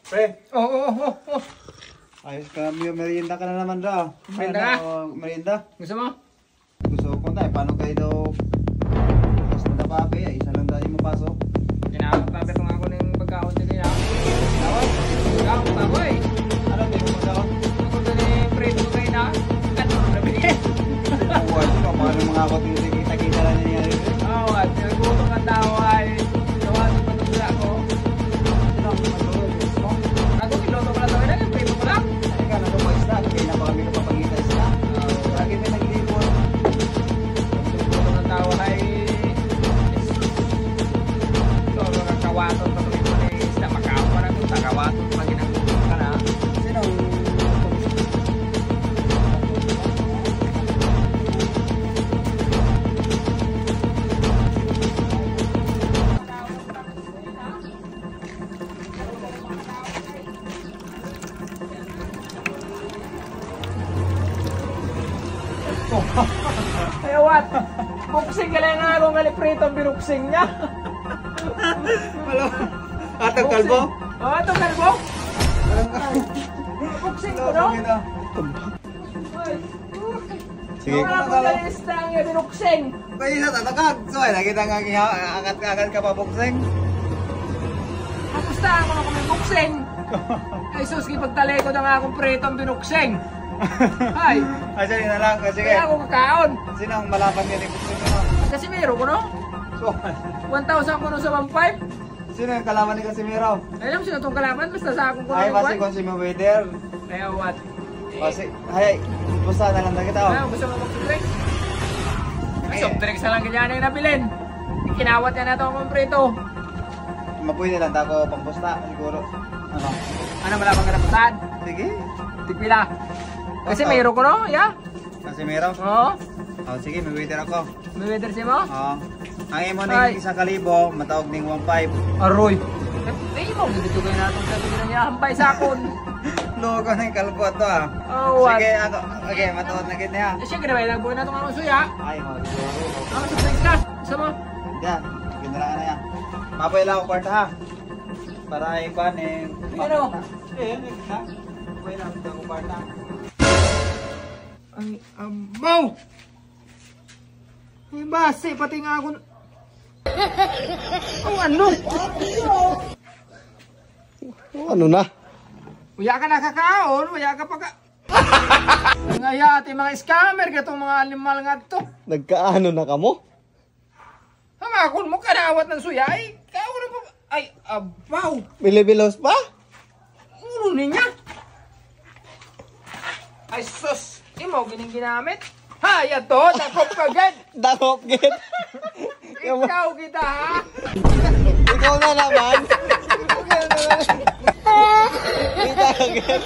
Pre. Oo. Ayos ka, merienda ka na naman daw. Merienda ka? Merienda. Gusto mo? Gusto ko tayo, paano kayo daw? Gusto na papi, isa lang dahil mo pasok. Kinakapapit ko nga ako ng pagkaon din na. Tawag pa ko eh. Ano, hindi mo magkaon? Ako doon eh, prito ko kayo na. Kato ko na bilhin. Uwan ko, paano mga ako kita lang niya rin. Oo, at nagutong ang tao ay tawagin pa doon ako. Ano, matulog, gusto mo? Ako, kiloto ko lang daw yun. Prito ko lang. Ay ka, nagkapo isda, kaya na pa kami kapapagita isda. Lagi may naglibot. Nagutong ang tao ay lolo ng kawaton pa tuloy mo na isda. Makaw pa na kung takawaton pa ginagutong ka na. Sino? Kaya what? Buksing ka lang nga akong kaliprito ang binuksing niya. Malo. Atang kalbo? Oo, itong kalbo. Buksing ko, no? Sige. Wala akong kalista ang binuksing. Pwede na tatakag. So, nakita nga akat-akat ka pa boxing. Kapustahan ko na kung may buksing. Ay sus, kipagtalay ko na nga akong prito ang binuksing. Ay, Sige na lang. Sige. kaya ako kakaon. Sino ang malaban yan yung boxing mo? Kasi meron ko, no? So, 1,000 ko no sa 1,500. sino yung kalaban ni Casimiro? Alam mo sino itong kalaban? Basta sa akong ko Ay, na basi kung si Mayweather. Kaya what? Basi, ay, basta na lang na kita. Kaya gusto mo mag-drinks? Ay, soft drinks na lang ganyan yung nabilin. Kinawat niya na ito akong prito. Mapwede lang ako pampusta, siguro. Ano? Ano, wala bang kanapusan? Sige. Tigpila. Kasi meron ko, no? Yeah? Casimiro? Oo. Oh, sige, Mayweather ako. May weather siya mo? Oh. Ang imo Ay. ng 1,000, matawag ng 1,500. Aroy. Eh, mo, dito kayo natin sa tignan niya. Hampay sa akon. Logo ng kalbo to ah. Oh, what? Sige, ako. Okay, matuod na kita ha. Eh, siyempre, may nagbuhay na itong akong suya. Ay, mo, siguro. Ano, soft drinks ka? Gusto mo? Yan, ginalangan na yan. Mapoy lang ako kwarta ha. Para ay kwan eh. Ano? Ha? Mapoy lang ako kwarta. Ay, amaw! Ay, base, pati nga ako... Oh, ano? Ano na? Wala ka nakakaon, wala ka pa ka... Ngayati mga scammer, katong mga animal nga to. Nagkaano na kamo? Hamakon mo, kanawat ng suya, ay, kao na pa... Ay, abaw! Bilibilos pa? Ulo niya! Ay, sus! Imo, gining ginamit? Ha, yato, dakop ka agad! Dakop git. Ikaw kita, ha? Ikaw na naman. Kita agad.